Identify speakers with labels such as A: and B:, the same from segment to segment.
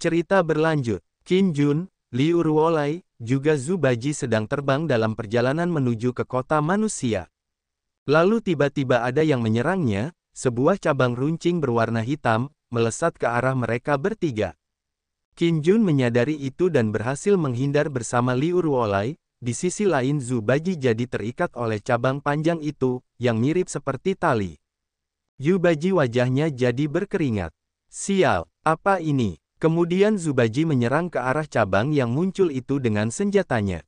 A: Cerita berlanjut. Qin Jun, Liu Ruolai, juga Zhu Baji sedang terbang dalam perjalanan menuju ke kota manusia. Lalu tiba-tiba ada yang menyerangnya, sebuah cabang runcing berwarna hitam, melesat ke arah mereka bertiga. Qin Jun menyadari itu dan berhasil menghindar bersama Liu Ruolai. Di sisi lain Zhu Baji jadi terikat oleh cabang panjang itu, yang mirip seperti tali. Zhu Baji wajahnya jadi berkeringat. Sial, apa ini? Kemudian Zhu Baji menyerang ke arah cabang yang muncul itu dengan senjatanya.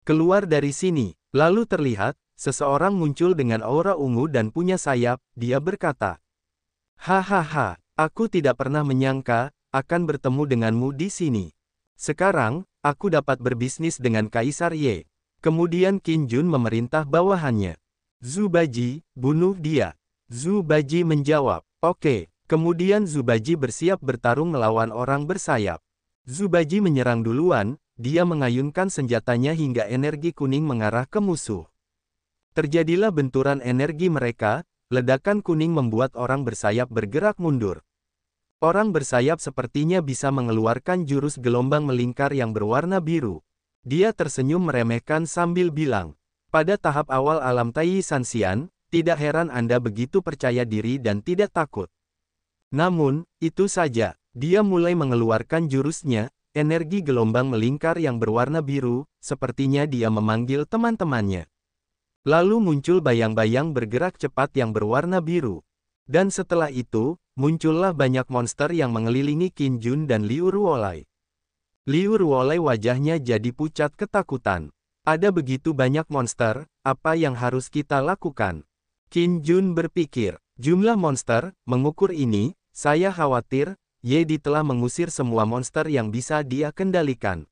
A: Keluar dari sini, lalu terlihat, seseorang muncul dengan aura ungu dan punya sayap, dia berkata. Hahaha, aku tidak pernah menyangka, akan bertemu denganmu di sini. Sekarang, aku dapat berbisnis dengan Kaisar Ye. Kemudian Qin Jun memerintah bawahannya. Zhu Baji, bunuh dia. Zhu Baji menjawab, oke. Kemudian Zhu Baji bersiap bertarung melawan orang bersayap. Zhu Baji menyerang duluan, dia mengayunkan senjatanya hingga energi kuning mengarah ke musuh. Terjadilah benturan energi mereka, ledakan kuning membuat orang bersayap bergerak mundur. Orang bersayap sepertinya bisa mengeluarkan jurus gelombang melingkar yang berwarna biru. Dia tersenyum meremehkan sambil bilang, pada tahap awal alam Taiyi Sanxian, tidak heran Anda begitu percaya diri dan tidak takut. Namun, itu saja, dia mulai mengeluarkan jurusnya, energi gelombang melingkar yang berwarna biru, sepertinya dia memanggil teman-temannya. Lalu muncul bayang-bayang bergerak cepat yang berwarna biru. Dan setelah itu, muncullah banyak monster yang mengelilingi Qin Jun dan Liu Ruolai. Liu Ruolai wajahnya jadi pucat ketakutan. Ada begitu banyak monster, apa yang harus kita lakukan? Qin Jun berpikir, jumlah monster, mengukur ini, saya khawatir, Ye Di telah mengusir semua monster yang bisa dia kendalikan.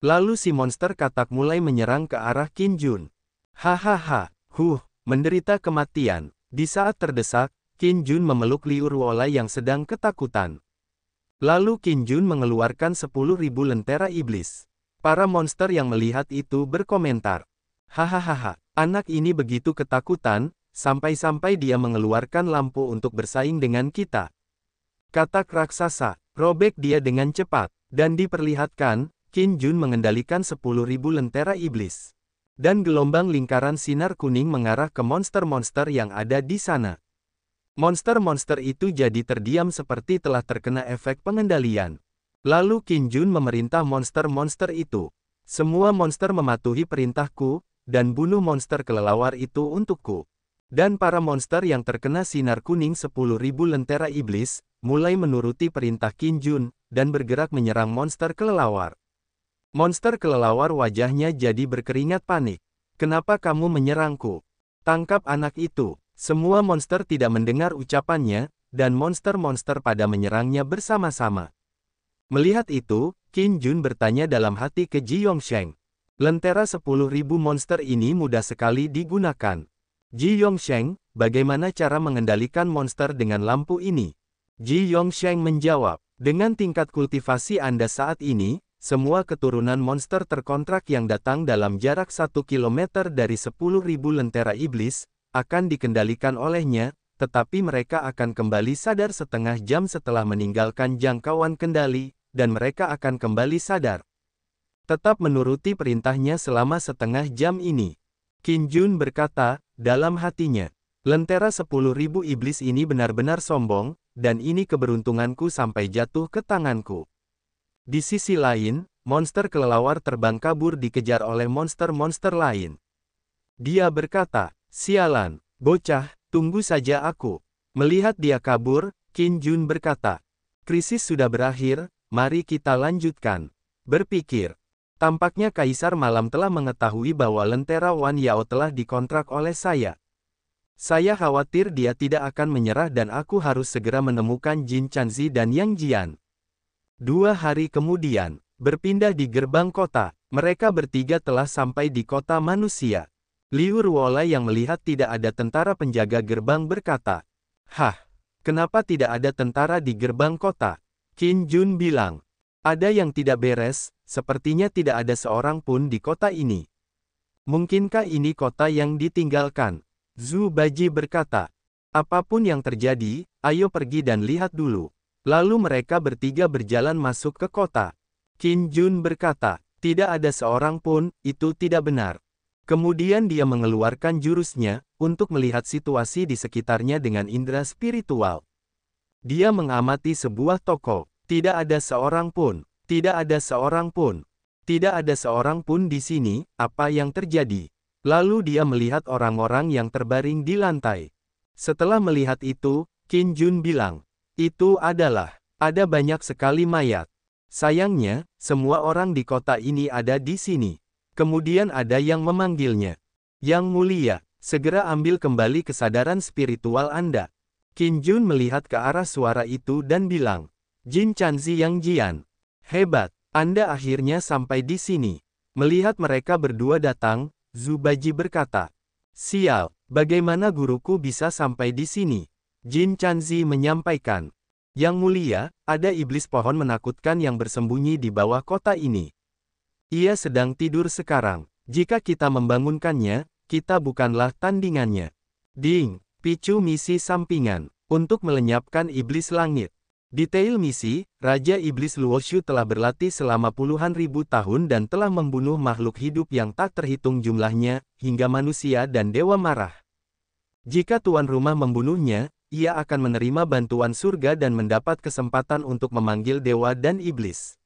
A: Lalu si monster katak mulai menyerang ke arah Qin Jun. Hahaha, menderita kematian. Di saat terdesak, Qin Jun memeluk Liu Ruolai yang sedang ketakutan. Lalu Qin Jun mengeluarkan 10.000 lentera iblis. Para monster yang melihat itu berkomentar. Hahaha, anak ini begitu ketakutan, sampai-sampai dia mengeluarkan lampu untuk bersaing dengan kita. Katak raksasa, robek dia dengan cepat, dan diperlihatkan, Qin Jun mengendalikan 10.000 lentera iblis. Dan gelombang lingkaran sinar kuning mengarah ke monster-monster yang ada di sana. Monster-monster itu jadi terdiam seperti telah terkena efek pengendalian. Lalu Qin Jun memerintah monster-monster itu. Semua monster mematuhi perintahku, dan bunuh monster kelelawar itu untukku. Dan para monster yang terkena sinar kuning 10.000 lentera iblis, mulai menuruti perintah Qin Jun, dan bergerak menyerang monster kelelawar. Monster kelelawar wajahnya jadi berkeringat panik. Kenapa kamu menyerangku? Tangkap anak itu. Semua monster tidak mendengar ucapannya, dan monster-monster pada menyerangnya bersama-sama. Melihat itu, Qin Jun bertanya dalam hati ke Ji Yongsheng. Lentera 10.000 monster ini mudah sekali digunakan. Ji Yongsheng, bagaimana cara mengendalikan monster dengan lampu ini? Ji Yongsheng menjawab, dengan tingkat kultivasi Anda saat ini, semua keturunan monster terkontrak yang datang dalam jarak 1 km dari 10.000 lentera iblis, akan dikendalikan olehnya, tetapi mereka akan kembali sadar setengah jam setelah meninggalkan jangkauan kendali, dan mereka akan kembali sadar. Tetap menuruti perintahnya selama setengah jam ini. Qin Jun berkata, dalam hatinya, lentera 10.000 iblis ini benar-benar sombong, dan ini keberuntunganku sampai jatuh ke tanganku. Di sisi lain, monster kelelawar terbang kabur dikejar oleh monster-monster lain. Dia berkata, sialan, bocah, tunggu saja aku. Melihat dia kabur, Qin Jun berkata, krisis sudah berakhir, mari kita lanjutkan. Berpikir. Tampaknya Kaisar Malam telah mengetahui bahwa lentera Wan Yao telah dikontrak oleh saya. Saya khawatir dia tidak akan menyerah dan aku harus segera menemukan Jin Chanzi dan Yang Jian. 2 hari kemudian, berpindah di gerbang kota, mereka bertiga telah sampai di kota manusia. Liu Ruolai yang melihat tidak ada tentara penjaga gerbang berkata, kenapa tidak ada tentara di gerbang kota? Qin Jun bilang, ada yang tidak beres, sepertinya tidak ada seorang pun di kota ini. Mungkinkah ini kota yang ditinggalkan? Zhu Baji berkata, apapun yang terjadi, ayo pergi dan lihat dulu. Lalu mereka bertiga berjalan masuk ke kota. Qin Jun berkata, tidak ada seorang pun, itu tidak benar. Kemudian dia mengeluarkan jurusnya, untuk melihat situasi di sekitarnya dengan indera spiritual. Dia mengamati sebuah toko. Tidak ada seorang pun. Tidak ada seorang pun. Tidak ada seorang pun di sini, apa yang terjadi? Lalu dia melihat orang-orang yang terbaring di lantai. Setelah melihat itu, Qin Jun bilang, itu adalah, ada banyak sekali mayat. Sayangnya, semua orang di kota ini ada di sini. Kemudian ada yang memanggilnya. Yang mulia, segera ambil kembali kesadaran spiritual Anda. Qin Jun melihat ke arah suara itu dan bilang, Jin Chanzi yang Jian. Hebat, Anda akhirnya sampai di sini. Melihat mereka berdua datang, Zhu Baji berkata, sial, bagaimana guruku bisa sampai di sini? Jin Chanzi menyampaikan, Yang mulia, ada iblis pohon menakutkan yang bersembunyi di bawah kota ini. Ia sedang tidur sekarang. Jika kita membangunkannya, kita bukanlah tandingannya. Ding, picu misi sampingan, untuk melenyapkan iblis langit. Detail misi, Raja Iblis Luoshu telah berlatih selama puluhan ribu tahun dan telah membunuh makhluk hidup yang tak terhitung jumlahnya, hingga manusia dan dewa marah. Jika tuan rumah membunuhnya, ia akan menerima bantuan surga dan mendapat kesempatan untuk memanggil dewa dan iblis.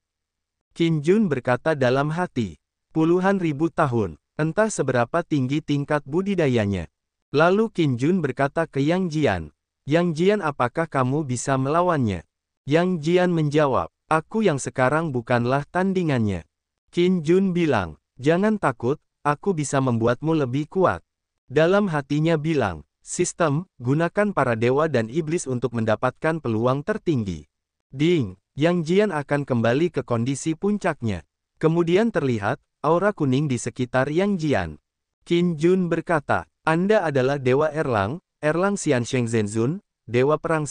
A: Qin Jun berkata dalam hati, puluhan ribu tahun, entah seberapa tinggi tingkat budidayanya. Lalu Qin Jun berkata ke Yang Jian, Yang Jian apakah kamu bisa melawannya? Yang Jian menjawab, aku yang sekarang bukanlah tandingannya. Qin Jun bilang, jangan takut, aku bisa membuatmu lebih kuat. Dalam hatinya bilang, sistem, gunakan para dewa dan iblis untuk mendapatkan peluang tertinggi. Ding, Yang Jian akan kembali ke kondisi puncaknya. Kemudian terlihat, aura kuning di sekitar Yang Jian. Qin Jun berkata, Anda adalah Dewa Erlang, Erlang Xiansheng Zenzun, Dewa Perang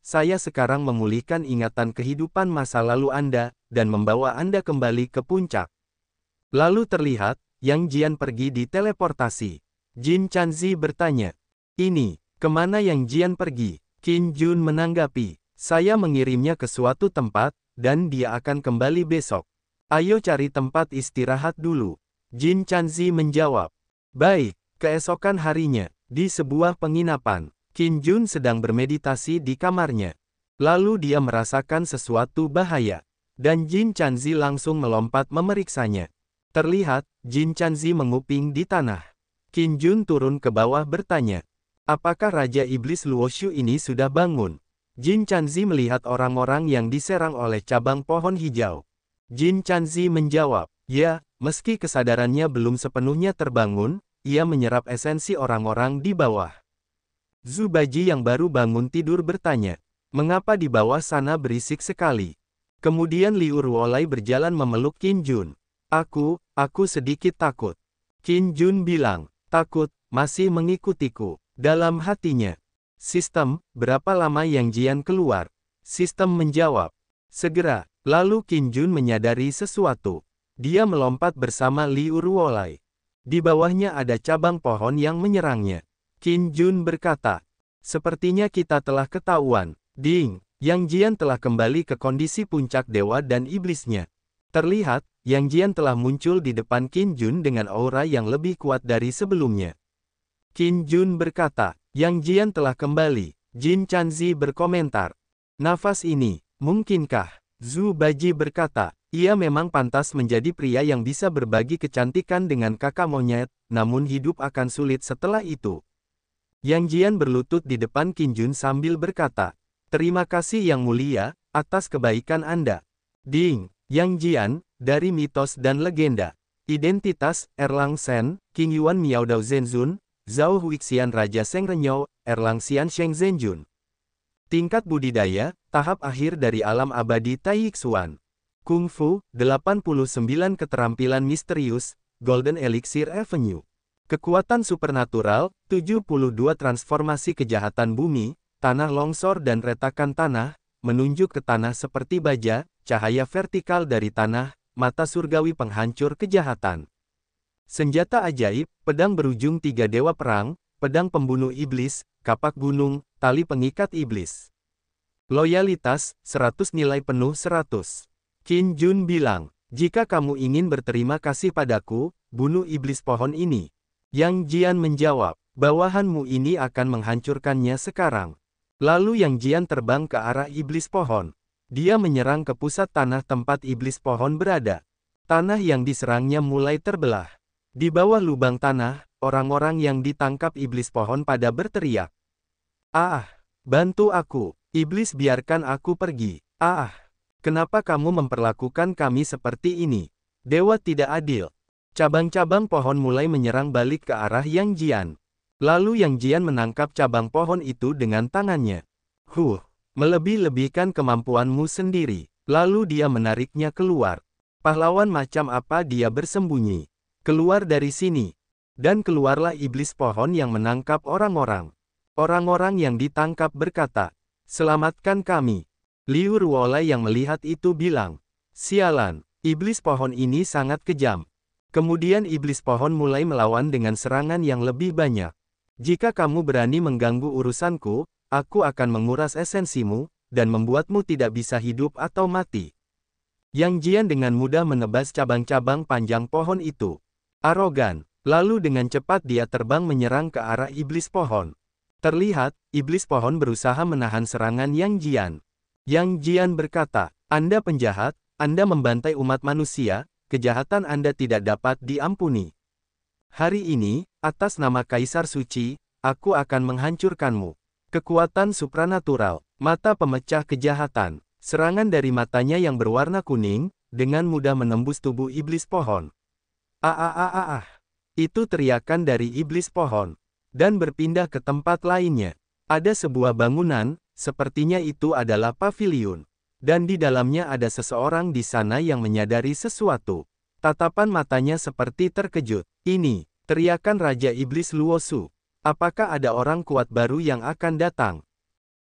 A: saya sekarang memulihkan ingatan kehidupan masa lalu Anda, dan membawa Anda kembali ke puncak. Lalu terlihat, Yang Jian pergi di teleportasi. Jin Chanzi bertanya, ini, kemana Yang Jian pergi? Qin Jun menanggapi, saya mengirimnya ke suatu tempat, dan dia akan kembali besok. Ayo cari tempat istirahat dulu. Jin Chanzi menjawab, baik, keesokan harinya, di sebuah penginapan. Qin Jun sedang bermeditasi di kamarnya. Lalu dia merasakan sesuatu bahaya. Dan Jin Chanzi langsung melompat memeriksanya. Terlihat, Jin Chanzi menguping di tanah. Qin Jun turun ke bawah bertanya, apakah Raja Iblis Luoshu ini sudah bangun? Jin Chanzi melihat orang-orang yang diserang oleh cabang pohon hijau. Jin Chanzi menjawab, ya, meski kesadarannya belum sepenuhnya terbangun, ia menyerap esensi orang-orang di bawah. Zhu Baji yang baru bangun tidur bertanya, mengapa di bawah sana berisik sekali? Kemudian Liu Ruolai berjalan memeluk Qin Jun. Aku sedikit takut. Qin Jun bilang, takut, masih mengikutiku. Dalam hatinya, sistem, berapa lama Yang Jian keluar? Sistem menjawab, segera. Lalu Qin Jun menyadari sesuatu. Dia melompat bersama Liu Ruolai. Di bawahnya ada cabang pohon yang menyerangnya. Qin Jun berkata, sepertinya kita telah ketahuan. Ding, Yang Jian telah kembali ke kondisi puncak dewa dan iblisnya. Terlihat, Yang Jian telah muncul di depan Qin Jun dengan aura yang lebih kuat dari sebelumnya. Qin Jun berkata, Yang Jian telah kembali. Jin Chanzi berkomentar, nafas ini, mungkinkah? Zhu Baji berkata, ia memang pantas menjadi pria yang bisa berbagi kecantikan dengan kakak monyet, namun hidup akan sulit setelah itu. Yang Jian berlutut di depan Qin Jun sambil berkata, terima kasih Yang Mulia, atas kebaikan Anda. Ding, Yang Jian, dari mitos dan legenda. Identitas, Erlang Shen, King Yuan Miaodao Zenzun, Zhao Huixian Raja Sheng Renyou, Erlang Xiansheng Zenzun. Tingkat budidaya, tahap akhir dari alam abadi Taiyixuan. Kung Fu, 89 keterampilan misterius, Golden Elixir Avenue. Kekuatan supernatural, 72 transformasi kejahatan bumi, tanah longsor dan retakan tanah, menunjuk ke tanah seperti baja, cahaya vertikal dari tanah, mata surgawi penghancur kejahatan. Senjata ajaib, pedang berujung 3 dewa perang, pedang pembunuh iblis, kapak gunung, tali pengikat iblis. Loyalitas, 100 nilai penuh 100. Qin Jun bilang, jika kamu ingin berterima kasih padaku, bunuh iblis pohon ini. Yang Jian menjawab, bawahanmu ini akan menghancurkannya sekarang. Lalu Yang Jian terbang ke arah iblis pohon. Dia menyerang ke pusat tanah tempat iblis pohon berada. Tanah yang diserangnya mulai terbelah. Di bawah lubang tanah, orang-orang yang ditangkap iblis pohon pada berteriak. Ah, bantu aku, iblis, biarkan aku pergi. Ah, kenapa kamu memperlakukan kami seperti ini? Dewa tidak adil. Cabang-cabang pohon mulai menyerang balik ke arah Yang Jian. Lalu Yang Jian menangkap cabang pohon itu dengan tangannya. Melebih-lebihkan kemampuanmu sendiri. Lalu dia menariknya keluar. Pahlawan macam apa dia bersembunyi? Keluar dari sini. Dan keluarlah iblis pohon yang menangkap orang-orang. Orang-orang yang ditangkap berkata, selamatkan kami. Liu Ruolai yang melihat itu bilang, sialan, iblis pohon ini sangat kejam. Kemudian iblis pohon mulai melawan dengan serangan yang lebih banyak. Jika kamu berani mengganggu urusanku, aku akan menguras esensimu, dan membuatmu tidak bisa hidup atau mati. Yang Jian dengan mudah menebas cabang-cabang panjang pohon itu. Arogan. Lalu dengan cepat dia terbang menyerang ke arah iblis pohon. Terlihat, iblis pohon berusaha menahan serangan Yang Jian. Yang Jian berkata, Anda penjahat, Anda membantai umat manusia, kejahatan Anda tidak dapat diampuni. Hari ini, atas nama Kaisar Suci, aku akan menghancurkanmu. Kekuatan supranatural, mata pemecah kejahatan. Serangan dari matanya yang berwarna kuning, dengan mudah menembus tubuh iblis pohon. Itu teriakan dari iblis pohon. Dan berpindah ke tempat lainnya. Ada sebuah bangunan, sepertinya itu adalah paviliun. Dan di dalamnya ada seseorang di sana yang menyadari sesuatu. Tatapan matanya seperti terkejut. Ini, teriakan Raja Iblis Luosu. Apakah ada orang kuat baru yang akan datang?